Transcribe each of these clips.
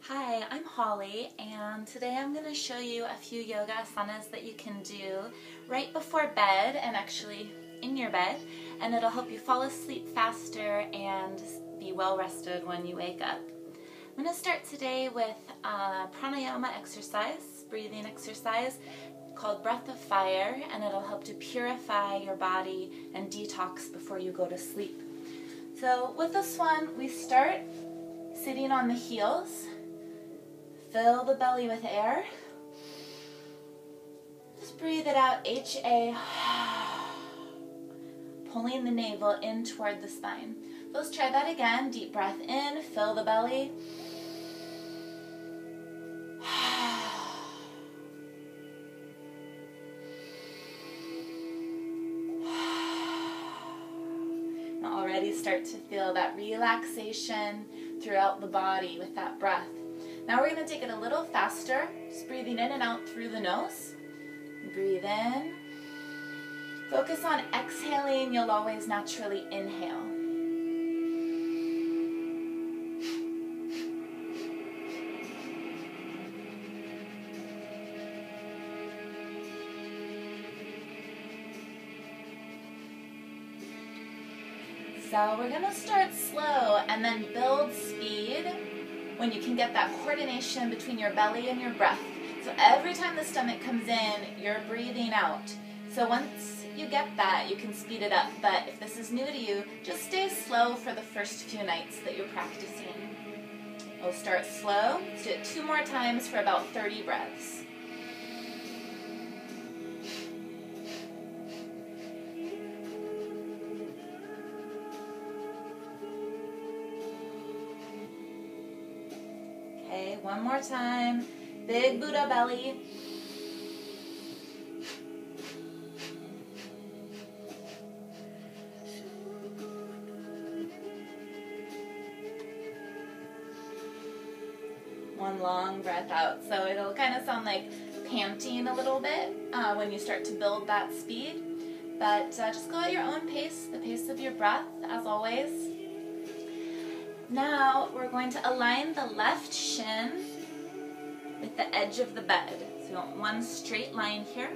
Hi, I'm Holly, and today I'm going to show you a few yoga asanas that you can do right before bed and actually in your bed, and it'll help you fall asleep faster and be well rested when you wake up. I'm going to start today with a pranayama exercise, breathing exercise called Breath of Fire, and it'll help to purify your body and detox before you go to sleep. So with this one, we start sitting on the heels. Fill the belly with air. Just breathe it out, HA. Pulling the navel in toward the spine. Let's try that again. Deep breath in, fill the belly. Now already start to feel that relaxation throughout the body with that breath. Now we're going to take it a little faster, just breathing in and out through the nose. Breathe in. Focus on exhaling, you'll always naturally inhale. So we're going to start slow and then build speed when you can get that coordination between your belly and your breath. So every time the stomach comes in, you're breathing out. So once you get that, you can speed it up. But if this is new to you, just stay slow for the first few nights that you're practicing. We'll start slow. Let's do it 2 more times for about 30 breaths. Okay, 1 more time. Big Buddha belly. One long breath out. So it'll kind of sound like panting a little bit when you start to build that speed. But just go at your own pace, the pace of your breath, as always. Now we're going to align the left shin with the edge of the bed. So you want one straight line here.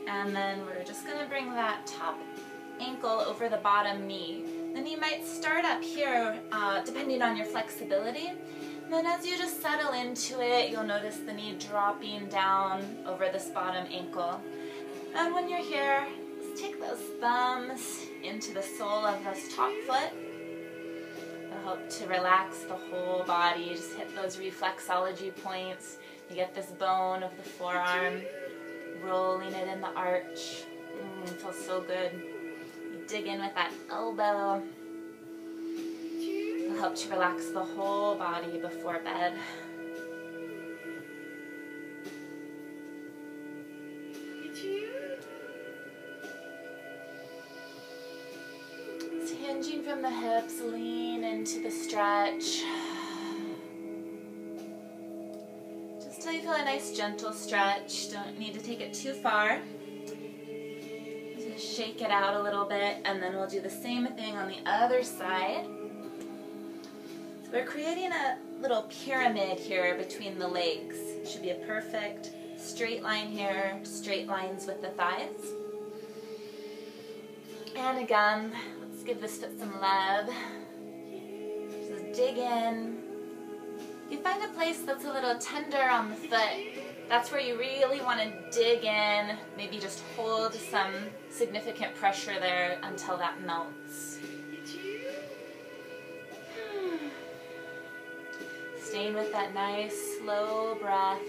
And then we're just going to bring that top ankle over the bottom knee. Then you might start up here depending on your flexibility. And then as you just settle into it, you'll notice the knee dropping down over this bottom ankle. And when you're here, just take those thumbs into the sole of this top foot. Help to relax the whole body. Just hit those reflexology points. You get this bone of the forearm, rolling it in the arch. It feels so good. You dig in with that elbow. It'll help to relax the whole body before bed. Hinging from the hips, lean into the stretch. Just till you feel a nice gentle stretch. Don't need to take it too far. Just shake it out a little bit, and then we'll do the same thing on the other side. So we're creating a little pyramid here between the legs. It should be a perfect straight line here, straight lines with the thighs. And again, give this foot some love. Just dig in. If you find a place that's a little tender on the foot, that's where you really want to dig in. Maybe just hold some significant pressure there until that melts. Staying with that nice slow breath.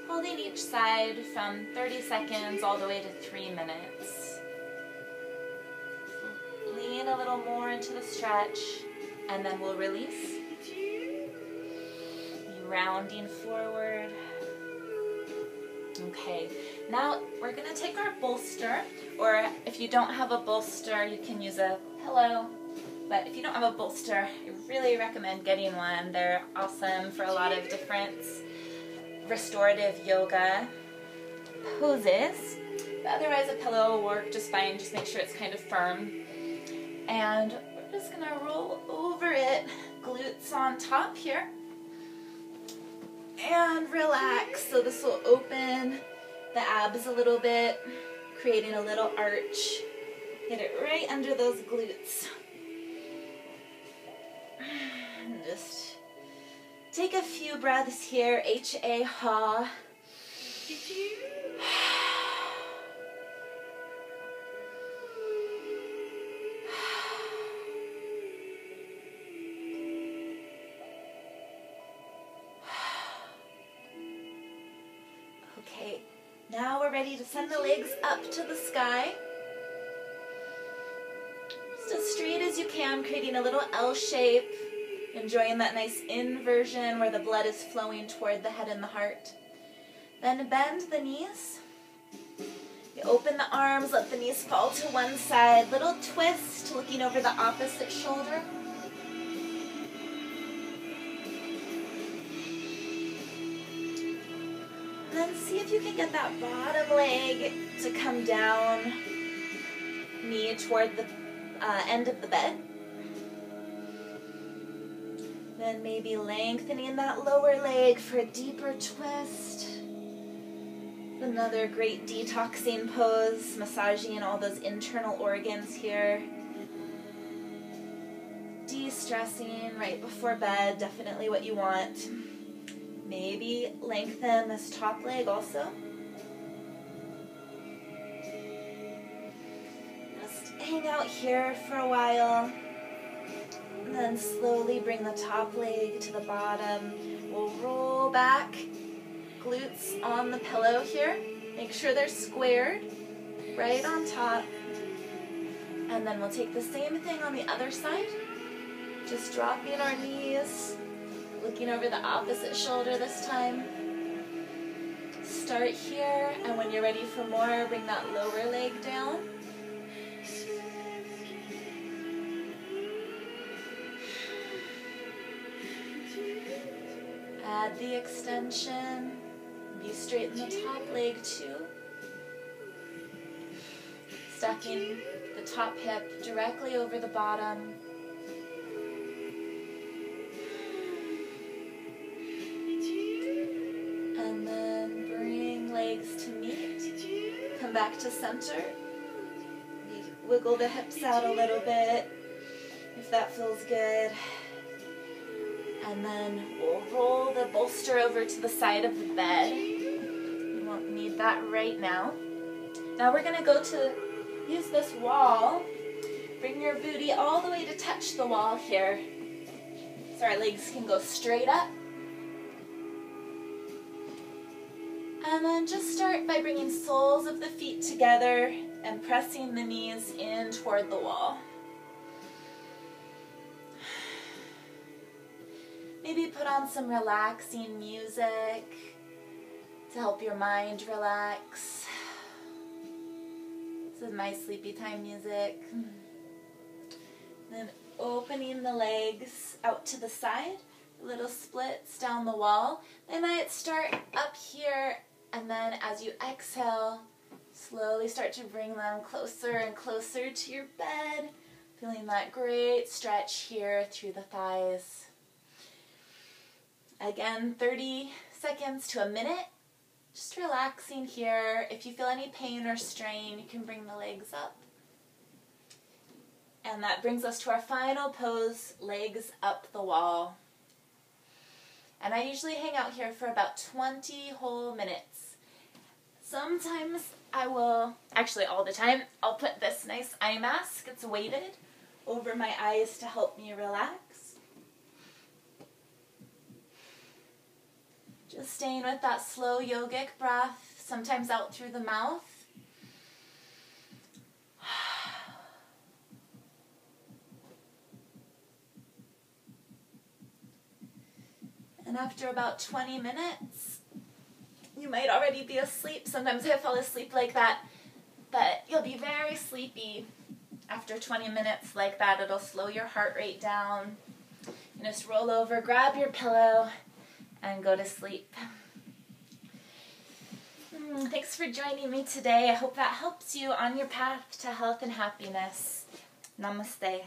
Holding each side from 30 seconds all the way to 3 minutes. Lean a little more into the stretch, and then we'll release. Rounding forward. Okay, now we're going to take our bolster, or if you don't have a bolster, you can use a pillow. But if you don't have a bolster, I really recommend getting one. They're awesome for a lot of different restorative yoga poses. Otherwise, a pillow will work just fine. Just make sure it's kind of firm. And we're just gonna roll over it, glutes on top here. And relax. So this will open the abs a little bit, creating a little arch. Get it right under those glutes. And just take a few breaths here. H-A, ha. Okay, now we're ready to send the legs up to the sky. Just as straight as you can, creating a little L shape. Enjoying that nice inversion where the blood is flowing toward the head and the heart. Then bend the knees. You open the arms, let the knees fall to one side. Little twist, looking over the opposite shoulder. Then see if you can get that bottom leg to come down, knee toward the end of the bed. Then maybe lengthening that lower leg for a deeper twist. Another great detoxing pose, massaging all those internal organs here. De-stressing right before bed, definitely what you want. Maybe lengthen this top leg also. Just hang out here for a while. And then slowly bring the top leg to the bottom. We'll roll back, glutes on the pillow here. Make sure they're squared, right on top. And then we'll take the same thing on the other side. Just dropping our knees, looking over the opposite shoulder this time. Start here, and when you're ready for more, bring that lower leg down. Add the extension. You straighten the top leg too. Stacking the top hip directly over the bottom. And then bring legs to meet. Come back to center. Wiggle the hips out a little bit if that feels good. And then we'll roll the bolster over to the side of the bed. You won't need that right now. Now we're going to go to use this wall. Bring your booty all the way to touch the wall here. So our legs can go straight up. And then just start by bringing soles of the feet together and pressing the knees in toward the wall. Maybe put on some relaxing music to help your mind relax. This is my sleepy time music. Then opening the legs out to the side, little splits down the wall. They might start up here, and then as you exhale, slowly start to bring them closer and closer to your bed. Feeling that great stretch here through the thighs. Again, 30 seconds to a minute. Just relaxing here. If you feel any pain or strain, you can bring the legs up. And that brings us to our final pose, legs up the wall. And I usually hang out here for about 20 whole minutes. Sometimes I will, actually all the time, I'll put this nice eye mask, it's weighted, over my eyes to help me relax. Just staying with that slow yogic breath, sometimes out through the mouth. And after about 20 minutes, you might already be asleep. Sometimes I fall asleep like that, but you'll be very sleepy after 20 minutes like that. It'll slow your heart rate down. And just roll over, grab your pillow, and go to sleep. Thanks for joining me today. I hope that helps you on your path to health and happiness. Namaste.